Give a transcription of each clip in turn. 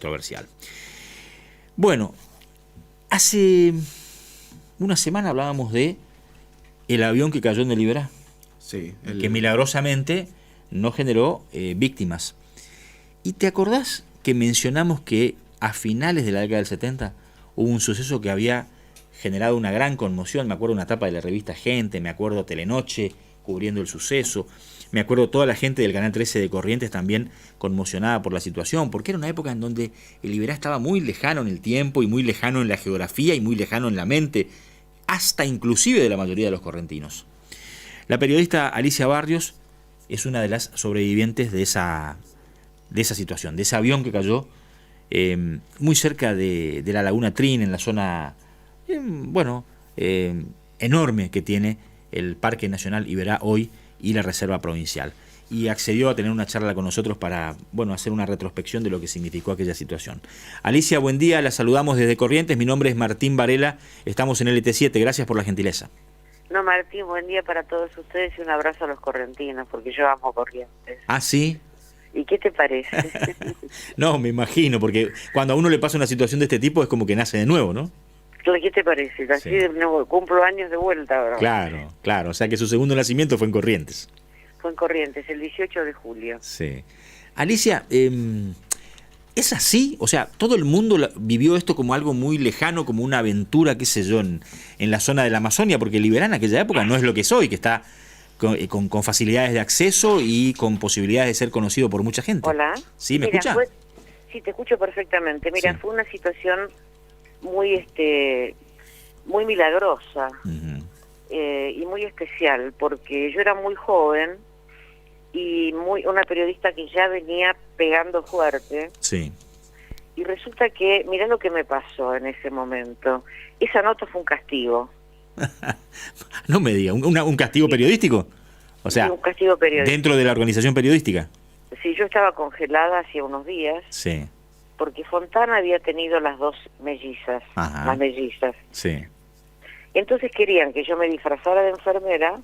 controversial. Bueno, hace una semana hablábamos de el avión que cayó en el Liberá, sí, que milagrosamente no generó víctimas. ¿Y te acordás que mencionamos que a finales de la década del 70 hubo un suceso que había generado una gran conmoción? Me acuerdo una etapa de la revista Gente, me acuerdo Telenoche cubriendo el suceso, me acuerdo toda la gente del Canal 13 de Corrientes también conmocionada por la situación, porque era una época en donde el Liberá estaba muy lejano en el tiempo y muy lejano en la geografía y muy lejano en la mente, hasta inclusive de la mayoría de los correntinos. La periodista Alicia Barrios es una de las sobrevivientes de esa situación, de ese avión que cayó muy cerca de la Laguna Trin, en la zona enorme que tiene el Parque Nacional Iberá hoy y la Reserva Provincial. Y accedió a tener una charla con nosotros para hacer una retrospección de lo que significó aquella situación. Alicia, buen día, la saludamos desde Corrientes, mi nombre es Martín Varela, estamos en LT7, gracias por la gentileza. No, Martín, buen día para todos ustedes y un abrazo a los correntinos, porque yo amo Corrientes. ¿Ah, sí? ¿Y qué te parece? No, me imagino, porque cuando a uno le pasa una situación de este tipo es como que nace de nuevo, ¿no? ¿Qué te parece? Así de nuevo, cumplo años de vuelta ahora. Claro, o sea que su segundo nacimiento fue en Corrientes. Fue en Corrientes, el 18 de julio. Sí. Alicia, ¿es así? O sea, ¿todo el mundo vivió esto como algo muy lejano, como una aventura, qué sé yo, en la zona de la Amazonia? Porque Liberá en aquella época no es lo que es hoy, que está con facilidades de acceso y con posibilidades de ser conocido por mucha gente. Hola. ¿Sí, me escucha? Sí, te escucho perfectamente. Mira, sí. Fue una situación muy muy milagrosa. Uh-huh. Y muy especial, porque yo era muy joven y una periodista que ya venía pegando fuerte. Sí. Y resulta que, mirá lo que me pasó en ese momento. Esa nota fue un castigo. No me diga, ¿un castigo periodístico? O sea, sí, un castigo periodístico. ¿Dentro de la organización periodística? Sí, yo estaba congelada hacía unos días. Sí. Porque Fontana había tenido las dos mellizas. Ajá. Las mellizas. Sí. Entonces querían que yo me disfrazara de enfermera.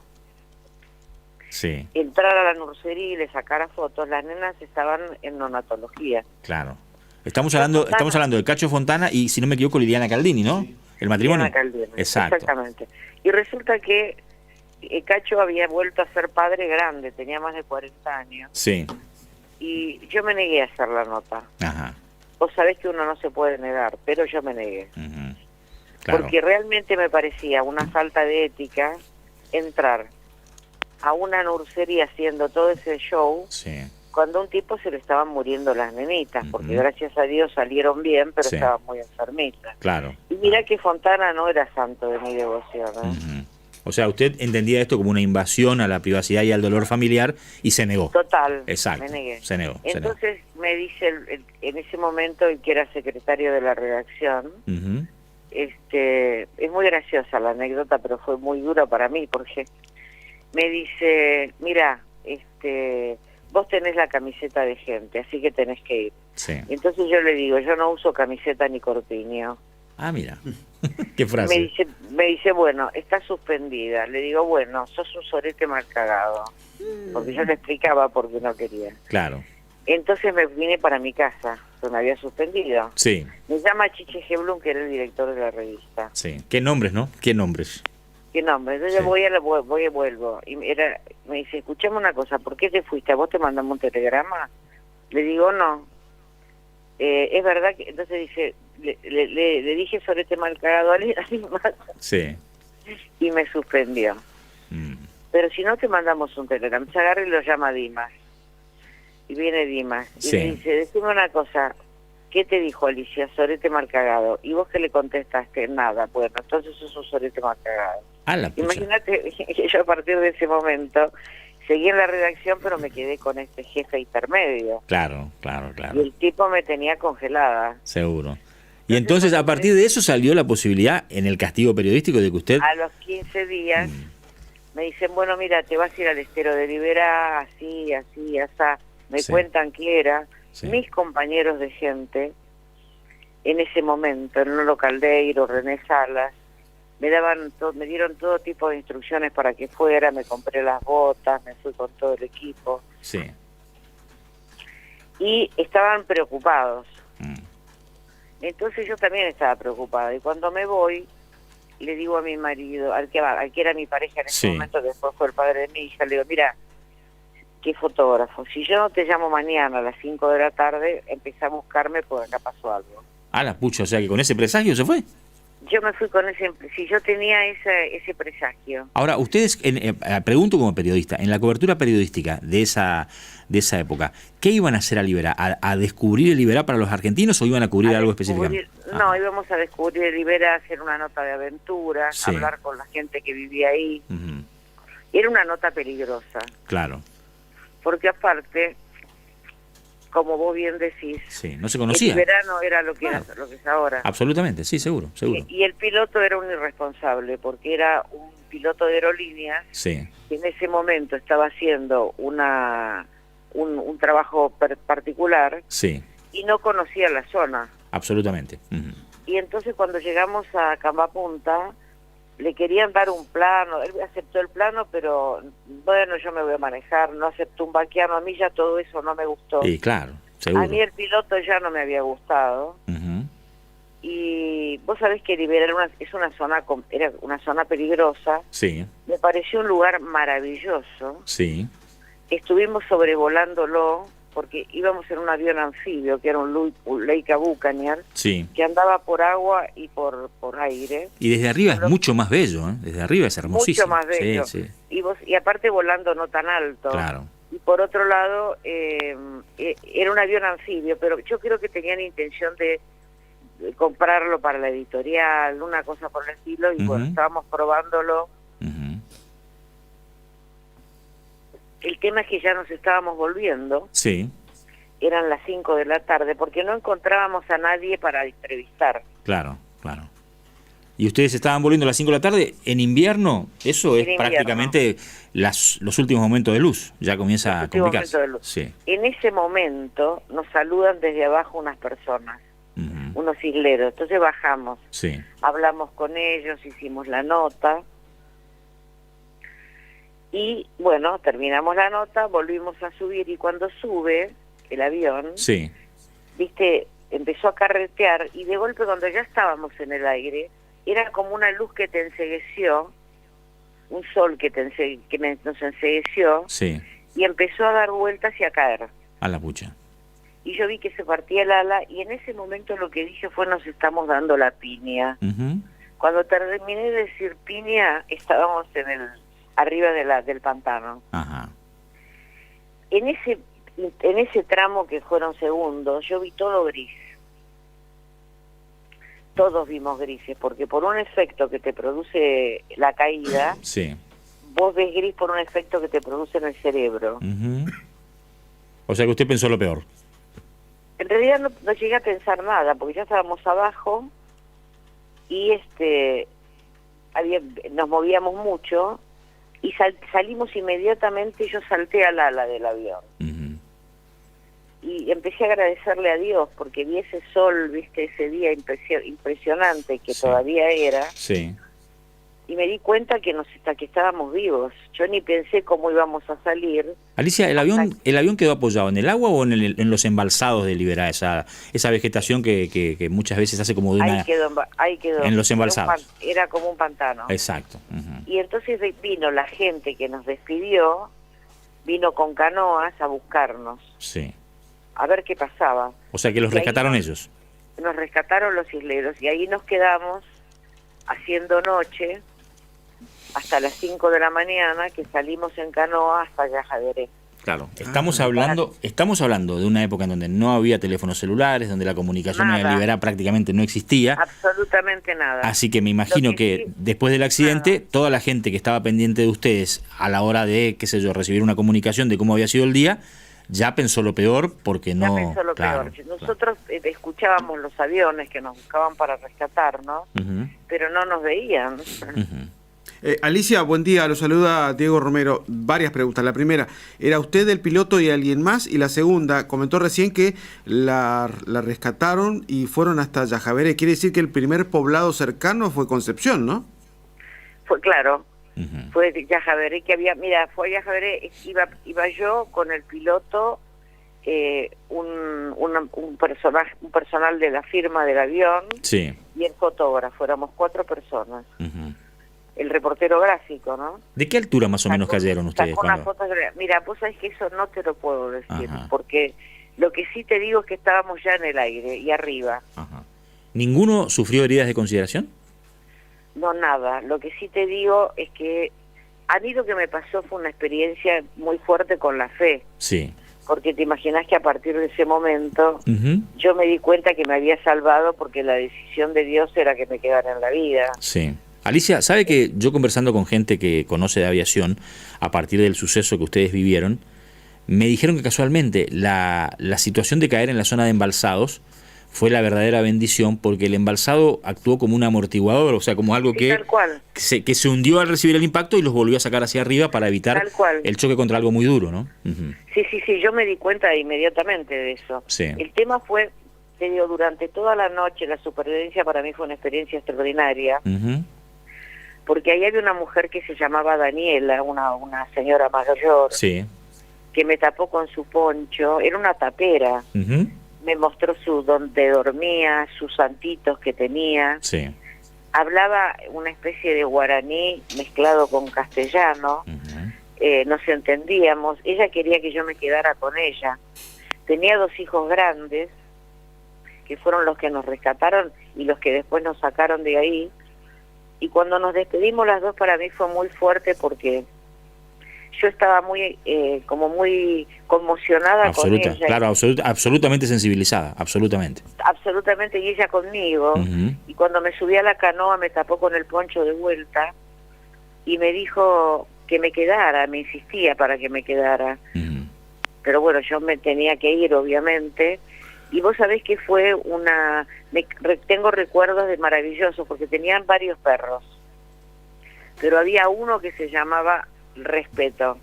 Sí. Entrar a la nursería y le sacara fotos. Las nenas estaban en neonatología. Claro. Estamos hablando de Cacho Fontana y, si no me equivoco, Liliana Caldini, ¿no? Sí. ¿El matrimonio? Liliana Caldini. Exacto. Exactamente. Y resulta que Cacho había vuelto a ser padre grande, tenía más de 40 años. Sí. Y yo me negué a hacer la nota. Ajá. Vos sabés que uno no se puede negar, pero yo me negué. Uh-huh. Claro. Porque realmente me parecía una falta de ética entrar a una nursería haciendo todo ese show, sí, cuando a un tipo se le estaban muriendo las nenitas, uh-huh, porque gracias a Dios salieron bien, pero sí, estaban muy enfermitas. Claro. Y mirá que Fontana no era santo de mi devoción, ¿eh? Uh-huh. O sea, usted entendía esto como una invasión a la privacidad y al dolor familiar y se negó. Total. Exacto. Me negué. Se negó. Entonces me dice en ese momento el que era secretario de la redacción, uh-huh, es muy graciosa la anécdota, pero fue muy dura para mí, porque me dice, mira, vos tenés la camiseta de Gente, así que tenés que ir. Sí. Entonces yo le digo, yo no uso camiseta ni corpiño. Ah, mira, qué frase. Me dice, bueno, está suspendida. Le digo, bueno, sos un sorete mal cagado. Porque yo le explicaba por qué no quería. Claro. Entonces me vine para mi casa, que me había suspendido. Sí. Me llama Chiche Geblum, que era el director de la revista. Sí. ¿Qué nombres, no? ¿Qué nombres? ¿Qué nombre? Entonces sí, voy y vuelvo. Y me dice, escuchame una cosa, ¿por qué te fuiste? ¿A vos te mandamos un telegrama? Le digo, no. Es verdad que... Entonces dice, le dije sorete mal cagado a alguien más. Sí. Y me suspendió. Pero si no te mandamos un telegrama, se agarra y lo llama Dimas. Y viene Dimas. Y sí, le dice, decime una cosa, ¿qué te dijo Alicia? Sorete mal cagado. ¿Y vos qué le contestaste? Nada. Bueno, entonces sos un sorete mal cagado. Imagínate que yo a partir de ese momento seguí en la redacción, pero me quedé con este jefe intermedio. Claro. Y el tipo me tenía congelada. Seguro. Y entonces a partir de eso salió la posibilidad en el castigo periodístico de que usted... A los 15 días me dicen, bueno, mira, te vas a ir al estero de Liberá, así, asá. Me cuentan que era mis compañeros de Gente en ese momento, Nolo Caldeiro, René Salas, me dieron todo tipo de instrucciones para que fuera, me compré las botas, me fui con todo el equipo. Sí. Y estaban preocupados. Entonces yo también estaba preocupada, y cuando me voy, le digo a mi marido, al que era mi pareja en ese momento, que después fue el padre de mi hija, le digo, mira, qué fotógrafo, si yo no te llamo mañana a las 5 de la tarde, empecé a buscarme porque acá pasó algo. La pucha, o sea que con ese presagio se fue. Yo me fui con si yo tenía ese presagio. Ahora, ustedes, pregunto como periodista, en la cobertura periodística de esa época, ¿qué iban a hacer a Liberá? ¿A descubrir el Liberá para los argentinos o iban a cubrir algo específicamente? No, íbamos a descubrir el Liberá, hacer una nota de aventura, hablar con la gente que vivía ahí. Era una nota peligrosa. Claro. Porque aparte, como vos bien decís, no se conocía. El verano era lo que es ahora. Absolutamente, sí, seguro. Y el piloto era un irresponsable, porque era un piloto de aerolíneas que en ese momento estaba haciendo un trabajo particular y no conocía la zona. Absolutamente. Y entonces cuando llegamos a Cambapunta, le querían dar un plano, él aceptó el plano, pero bueno, yo me voy a manejar, no aceptó un banquiano, a mí ya todo eso no me gustó. Sí, claro, seguro. A mí el piloto ya no me había gustado. Y vos sabés que Liberá era una zona peligrosa. Me pareció un lugar maravilloso. Estuvimos sobrevolándolo, porque íbamos en un avión anfibio, que era un Leica Buccaneer, que andaba por agua y por aire. Y desde arriba es mucho más bello, ¿eh? Desde arriba es hermosísimo. Mucho más bello. Y aparte volando no tan alto. Claro. Y por otro lado, era un avión anfibio, pero yo creo que tenían intención de comprarlo para la editorial, una cosa por el estilo, y bueno, estábamos probándolo. El tema es que ya nos estábamos volviendo. Eran las 5 de la tarde, porque no encontrábamos a nadie para entrevistar. Claro. ¿Y ustedes estaban volviendo a las 5 de la tarde? ¿En invierno? Eso es prácticamente los últimos momentos de luz. Ya comienza a complicarse. En ese momento nos saludan desde abajo unas personas, unos isleros. Entonces bajamos, hablamos con ellos, hicimos la nota. Y bueno, terminamos la nota, volvimos a subir, y cuando sube el avión, viste, empezó a carretear, y de golpe cuando ya estábamos en el aire, era como una luz que te encegueció, un sol que nos encegueció, y empezó a dar vueltas y a caer. A la pucha. Y yo vi que se partía el ala, y en ese momento lo que dije fue, nos estamos dando la piña. Cuando terminé de decir piña, estábamos arriba del pantano. En ese tramo, que fueron segundos, yo vi todo gris. Todos vimos grises, porque por un efecto que te produce la caída, vos ves gris por un efecto que te produce en el cerebro. O sea que usted pensó lo peor. En realidad no llegué a pensar nada, porque ya estábamos abajo y nos movíamos mucho. Y salimos inmediatamente, yo salté al ala del avión. Y empecé a agradecerle a Dios, porque vi ese sol, viste, ese día impresionante que todavía era. Y me di cuenta que estábamos vivos. Yo ni pensé cómo íbamos a salir. Alicia, ¿el avión quedó apoyado en el agua o en los embalsados de Liberá? Esa vegetación que muchas veces hace como de una... Ahí quedó. En los embalsados. Era como un pantano. Exacto. Y entonces vino la gente que nos despidió, vino con canoas a buscarnos. A ver qué pasaba. O sea que los rescataron ellos. Nos rescataron los isleros, y ahí nos quedamos haciendo noche hasta las 5 de la mañana, que salimos en canoa hasta Yajaveré. Claro, estamos hablando de una época en donde no había teléfonos celulares, donde la comunicación en Liberá prácticamente no existía. Absolutamente nada. Así que me imagino que después del accidente, toda la gente que estaba pendiente de ustedes a la hora de, qué sé yo, recibir una comunicación de cómo había sido el día, ya pensó lo peor, porque no... Ya pensó lo peor. Nosotros escuchábamos los aviones que nos buscaban para rescatarnos, pero no nos veían. Alicia, buen día, lo saluda Diego Romero. Varias preguntas. La primera, ¿era usted el piloto y alguien más? Y la segunda, comentó recién que la rescataron y fueron hasta Yajaveré. Quiere decir que el primer poblado cercano fue Concepción, ¿no? Fue claro. Fue Yajaveré, que había... Mira, fue Yajaveré, iba yo con el piloto un personal de la firma del avión Sí. y el fotógrafo, éramos 4 personas. Ujú. El reportero gráfico, ¿no? ¿De qué altura más o menos cayeron ustedes, Sacó una Juan? foto, mira, vos sabés que eso no te lo puedo decir, Ajá. porque lo que sí te digo es que estábamos ya en el aire y arriba. Ajá. ¿Ninguno sufrió heridas de consideración? No, nada. Lo que sí te digo es que a mí lo que me pasó fue una experiencia muy fuerte con la fe, Sí. porque te imaginás que a partir de ese momento Ujú. yo me di cuenta que me había salvado porque la decisión de Dios era que me quedara en la vida. Sí. Alicia, ¿sabe que yo conversando con gente que conoce de aviación, a partir del suceso que ustedes vivieron, me dijeron que casualmente la situación de caer en la zona de embalsados fue la verdadera bendición, porque el embalsado actuó como un amortiguador, o sea, como algo Sí, que tal cual. que se hundió al recibir el impacto y los volvió a sacar hacia arriba para evitar Tal cual. el choque contra algo muy duro, ¿no? Ujú. Sí, yo me di cuenta inmediatamente de eso. Sí. El tema fue, te digo, durante toda la noche la supervivencia para mí fue una experiencia extraordinaria, Ujú. porque ahí había una mujer que se llamaba Daniela, una señora mayor, Sí. que me tapó con su poncho, era una tapera, Ujú. me mostró donde dormía, sus santitos que tenía, Sí. hablaba una especie de guaraní mezclado con castellano, Ujú. nos entendíamos, ella quería que yo me quedara con ella, tenía 2 hijos grandes, que fueron los que nos rescataron y los que después nos sacaron de ahí, y cuando nos despedimos las dos para mí fue muy fuerte porque yo estaba muy muy conmocionada Absoluta, con ella. claro, absolutamente sensibilizada, absolutamente. Absolutamente, y ella conmigo. Ujú. Y cuando me subí a la canoa me tapó con el poncho de vuelta y me dijo que me quedara, me insistía para que me quedara. Ujú. Pero bueno, yo me tenía que ir, obviamente. Y vos sabés que fue tengo recuerdos de maravillosos, porque tenían varios perros. Pero había uno que se llamaba Respeto.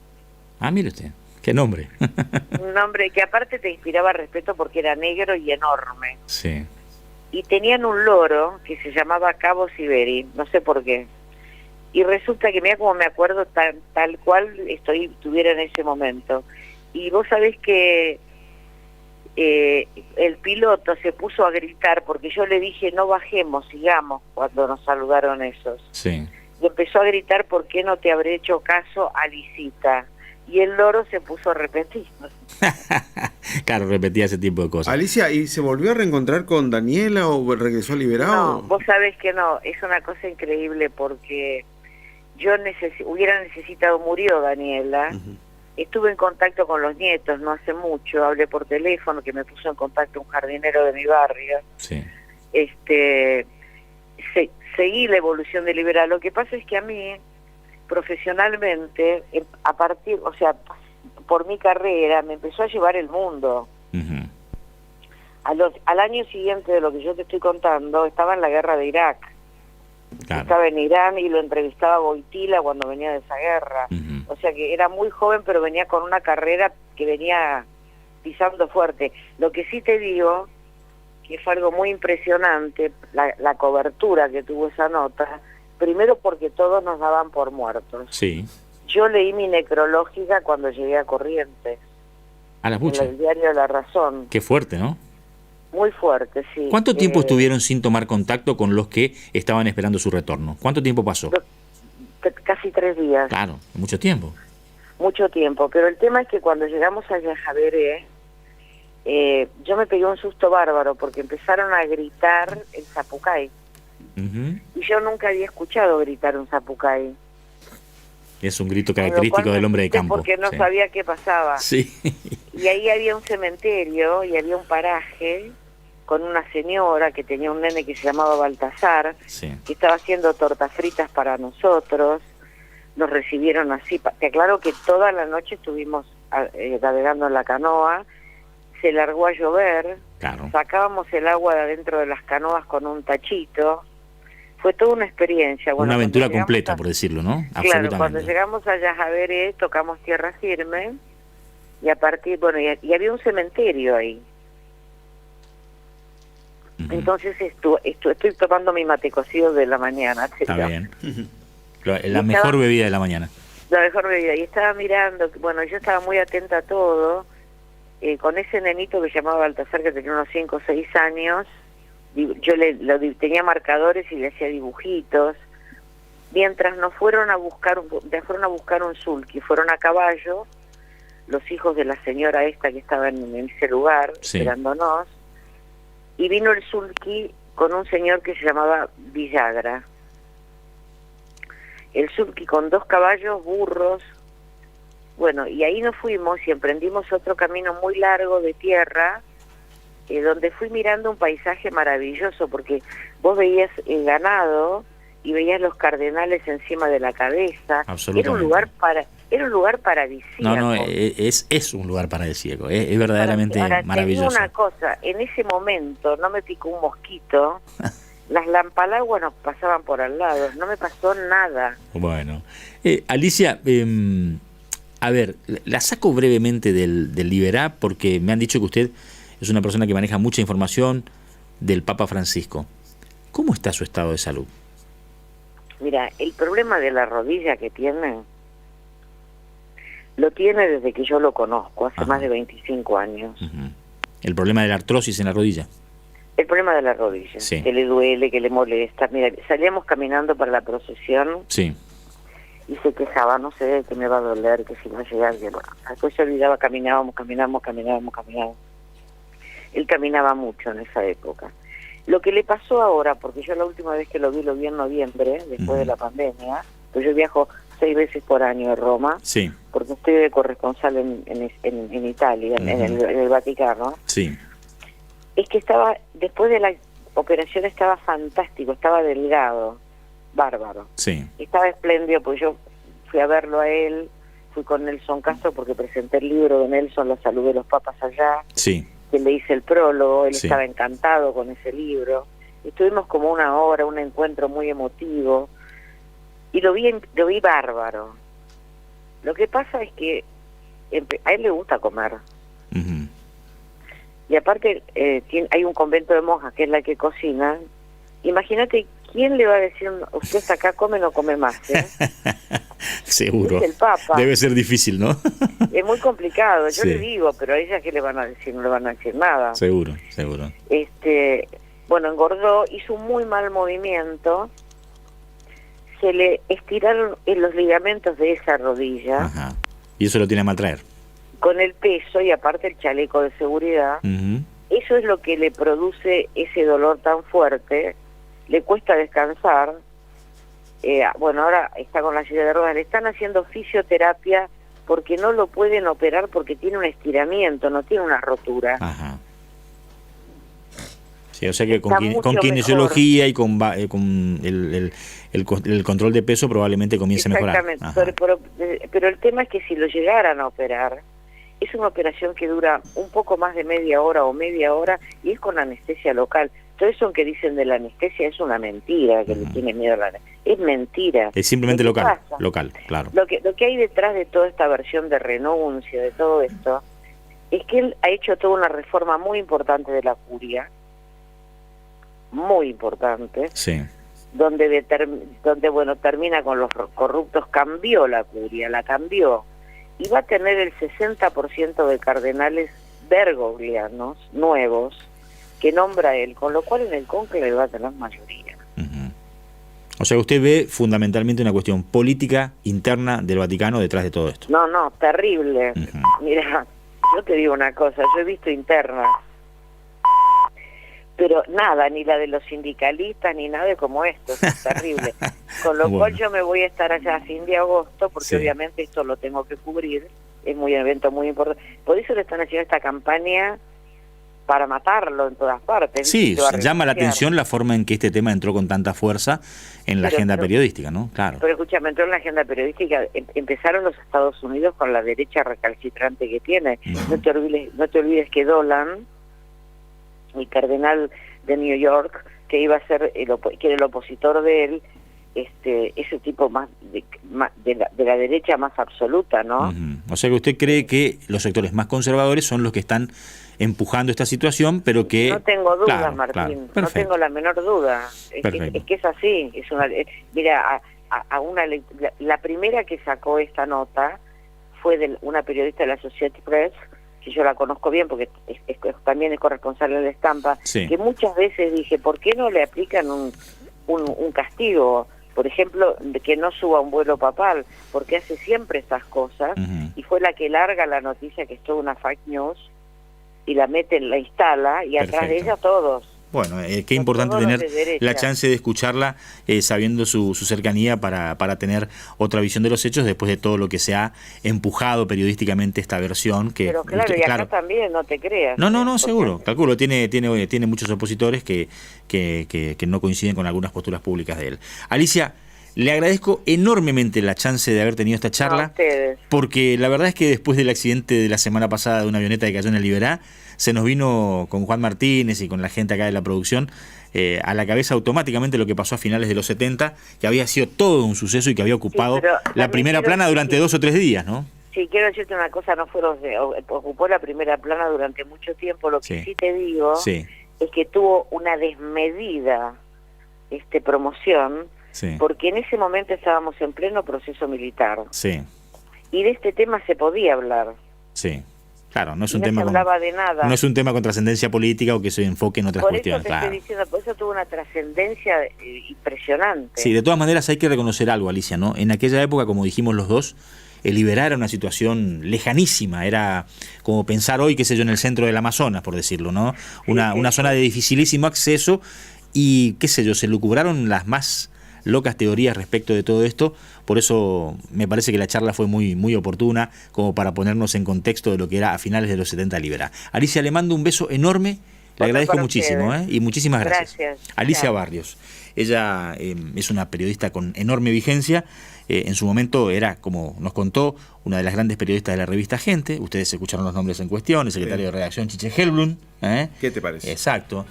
Ah, mire usted, qué nombre. Un nombre que aparte te inspiraba respeto porque era negro y enorme. Sí. Y tenían un loro que se llamaba Cabo Siberi, no sé por qué. Y resulta que mira como me acuerdo tal cual estuviera en ese momento. Y vos sabés que el piloto se puso a gritar porque yo le dije no bajemos, sigamos, cuando nos saludaron esos. Sí. Y empezó a gritar, ¿por qué no te habré hecho caso, Alicita? Y el loro se puso a repetir. Claro, repetía ese tipo de cosas. Alicia, ¿y se volvió a reencontrar con Daniela o regresó liberado? No, vos sabés que no, es una cosa increíble porque yo hubiera necesitado, murió Daniela, estuve en contacto con los nietos no hace mucho, hablé por teléfono, que me puso en contacto un jardinero de mi barrio, Sí. Seguí la evolución de Libera. Lo que pasa es que a mí, profesionalmente, por mi carrera, me empezó a llevar el mundo. Ujú. Al año siguiente de lo que yo te estoy contando, estaba en la guerra de Irak. Claro. Estaba en Irán y lo entrevistaba Boitila cuando venía de esa guerra. Ujú. O sea que era muy joven, pero venía con una carrera que venía pisando fuerte. Lo que sí te digo, que fue algo muy impresionante, la cobertura que tuvo esa nota, primero porque todos nos daban por muertos. Sí. Yo leí mi necrológica cuando llegué a Corrientes, A la en pucha. el diario La Razón. Qué fuerte, ¿no? Muy fuerte, sí. ¿Cuánto tiempo estuvieron sin tomar contacto con los que estaban esperando su retorno? ¿Cuánto tiempo pasó? Casi 3 días. Claro, mucho tiempo. Mucho tiempo, pero el tema es que cuando llegamos a Yajaveré, yo me pegué un susto bárbaro porque empezaron a gritar el zapucay. Ujú. Y yo nunca había escuchado gritar un zapucay. Es un grito Con lo característico cual del hombre de me asusté campo. porque no Sí. sabía qué pasaba. Sí. Y ahí había un cementerio y había un paraje con una señora que tenía un nene que se llamaba Baltasar, Sí. que estaba haciendo tortas fritas para nosotros. Nos recibieron así. Te aclaro que toda la noche estuvimos navegando en la canoa. Se largó a llover. Claro. Sacábamos el agua de adentro de las canoas con un tachito. Fue toda una experiencia. Bueno, una aventura cuando llegamos completa, por decirlo, ¿no? Claro, cuando Absolutamente. llegamos a Yajaveré tocamos tierra firme y a partir, y había un cementerio ahí. Ujú. Entonces estoy tomando mi mate cocido de la mañana. Está ¿no? bien. La estaba- mejor bebida de la mañana. La mejor bebida. Y estaba mirando, bueno, yo estaba muy atenta a todo con ese nenito que se llamaba Baltasar, que tenía unos 5 o 6 años, yo tenía marcadores y le hacía dibujitos, mientras nos fueron a buscar un sulky, fueron a caballo, los hijos de la señora esta que estaba en ese lugar, esperándonos, y vino el sulky con un señor que se llamaba Villagra. El sulky con 2 caballos, burros, bueno, y ahí nos fuimos y emprendimos otro camino muy largo de tierra, donde fui mirando un paisaje maravilloso, porque vos veías el ganado y veías los cardenales encima de la cabeza. Era un lugar paradisíaco. No, es un lugar paradisíaco, es verdaderamente maravilloso. Te digo una cosa, en ese momento no me picó un mosquito. Las lampalaguas nos pasaban por al lado, no me pasó nada. Bueno, Alicia, a ver, la saco brevemente del Liberá, porque me han dicho que usted es una persona que maneja mucha información del Papa Francisco. ¿Cómo está su estado de salud? Mira, el problema de la rodilla que tiene, lo tiene desde que yo lo conozco, hace más de 25 años. ¿El problema de la artrosis en la rodilla? El problema de la rodilla, que le duele, que le molesta. Mira, salíamos caminando para la procesión y se quejaba, no sé, que me va a doler, que si va a llegar, que bueno. Después se olvidaba, caminábamos. Él caminaba mucho en esa época. Lo que le pasó ahora, porque yo la última vez que lo vi en noviembre, después de la pandemia, pues yo viajo 6 veces por año a Roma, porque estoy de corresponsal en Italia, en el Vaticano. Es que después de la operación estaba fantástico, estaba delgado, bárbaro. Estaba espléndido, pues yo fui a verlo a él, fui con Nelson Castro porque presenté el libro de Nelson, La salud de los papas allá, que le hice el prólogo, él estaba encantado con ese libro. Estuvimos como 1 hora, un encuentro muy emotivo, y lo vi bárbaro. Lo que pasa es que a él le gusta comer. Y aparte hay un convento de monjas que es la que cocina. Imagínate, ¿quién le va a decir, usted está acá, come, no come más? Seguro. Es el Papa. Debe ser difícil, ¿no? Es muy complicado, yo le digo, pero a ella ¿qué le van a decir? No le van a decir nada. Seguro. Bueno, engordó, hizo un muy mal movimiento, se le estiraron los ligamentos de esa rodilla. Y eso lo tiene a maltraer. Con el peso y aparte el chaleco de seguridad, eso es lo que le produce ese dolor tan fuerte, le cuesta descansar. Bueno, ahora está con la silla de ruedas, le están haciendo fisioterapia porque no lo pueden operar porque tiene un estiramiento, no tiene una rotura. Sí, o sea que con kinesiología y con el control de peso probablemente comience a mejorar. Exactamente, pero el tema es que si lo llegaran a operar, es una operación que dura un poco más de media hora y es con anestesia local. Todo eso que dicen de la anestesia es una mentira, que le tiene miedo a la anestesia. Es mentira. Es simplemente local, claro. Lo que hay detrás de toda esta versión de renuncia, de todo esto, es que él ha hecho toda una reforma muy importante de la curia, muy importante, donde termina con los corruptos, cambió la curia, la cambió. Y va a tener el 60% de cardenales bergoglianos nuevos que nombra él, con lo cual en el cónclave va a tener mayoría. O sea, usted ve fundamentalmente una cuestión política interna del Vaticano detrás de todo esto. No, terrible. Mira, yo te digo una cosa, yo he visto internas, pero nada, ni la de los sindicalistas, ni nada como esto, es terrible. Con lo cual yo me voy a estar allá a fin de agosto, porque obviamente esto lo tengo que cubrir, es un evento muy importante. Por eso le están haciendo esta campaña para matarlo en todas partes. Sí, llama la atención la forma en que este tema entró con tanta fuerza en la agenda periodística, ¿no? Claro. Pero escúchame, entró en la agenda periodística, empezaron los Estados Unidos con la derecha recalcitrante que tiene. No te olvides que Dolan, el cardenal de New York, que iba a ser que era el opositor de él, ese tipo más de la derecha más absoluta, ¿no? O sea que usted cree que los sectores más conservadores son los que están empujando esta situación, pero que... No tengo dudas, Martín, no tengo la menor duda. Es que es así. Mira, la primera que sacó esta nota fue de una periodista de la Associated Press, que yo la conozco bien porque también es corresponsal en La Estampa, sí, que muchas veces dije, ¿por qué no le aplican un castigo? Por ejemplo, de que no suba un vuelo papal, porque hace siempre esas cosas, y fue la que larga la noticia que es toda una fake news, y la instala, y atrás de ella todos. Bueno, qué importante tener la chance de escucharla sabiendo su cercanía para tener otra visión de los hechos después de todo lo que se ha empujado periodísticamente esta versión. Pero claro, y acá también, no te creas. No, seguro, calculo, tiene muchos opositores que no coinciden con algunas posturas públicas de él. Alicia, le agradezco enormemente la chance de haber tenido esta charla, porque la verdad es que después del accidente de la semana pasada de una avioneta que cayó en el Liberá, se nos vino con Juan Martínez y con la gente acá de la producción a la cabeza automáticamente lo que pasó a finales de los 70, que había sido todo un suceso y que había ocupado la primera plana durante 2 o 3 días, ¿no? Sí, quiero decirte una cosa, ocupó la primera plana durante mucho tiempo. Lo que sí te digo es que tuvo una desmedida promoción, porque en ese momento estábamos en pleno proceso militar. Y de este tema se podía hablar. Claro, no es un tema no es un tema con trascendencia política o que se enfoque en otras cuestiones. Estoy diciendo, por eso tuvo una trascendencia impresionante. Sí, de todas maneras hay que reconocer algo, Alicia, ¿no? En aquella época, como dijimos los dos, el Liberá era una situación lejanísima, era como pensar hoy, qué sé yo, en el centro del Amazonas, por decirlo, ¿no? Una zona de dificilísimo acceso y, qué sé yo, se lucubraron las más locas teorías respecto de todo esto. Por eso me parece que la charla fue muy oportuna como para ponernos en contexto de lo que era a finales de los 70 Liberá. Alicia, le mando un beso enorme, le agradezco muchísimo y muchísimas gracias. Alicia Barrios, ella es una periodista con enorme vigencia. En su momento era, como nos contó, una de las grandes periodistas de la revista Gente. Ustedes escucharon los nombres en cuestión, el secretario de redacción Chiche Helblum. ¿Qué te parece? Exacto.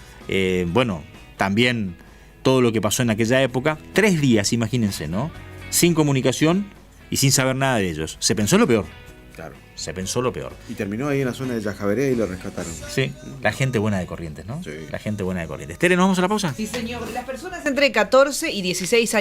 Bueno, también todo lo que pasó en aquella época, 3 días, imagínense, ¿no? Sin comunicación y sin saber nada de ellos. Se pensó lo peor. Claro. Se pensó lo peor. Y terminó ahí en la zona de Yajaveré y lo rescataron. Sí, la gente buena de Corrientes, ¿no? Sí. La gente buena de Corrientes. Tere, ¿nos vamos a la pausa? Sí, señor. Las personas entre 14 y 16 años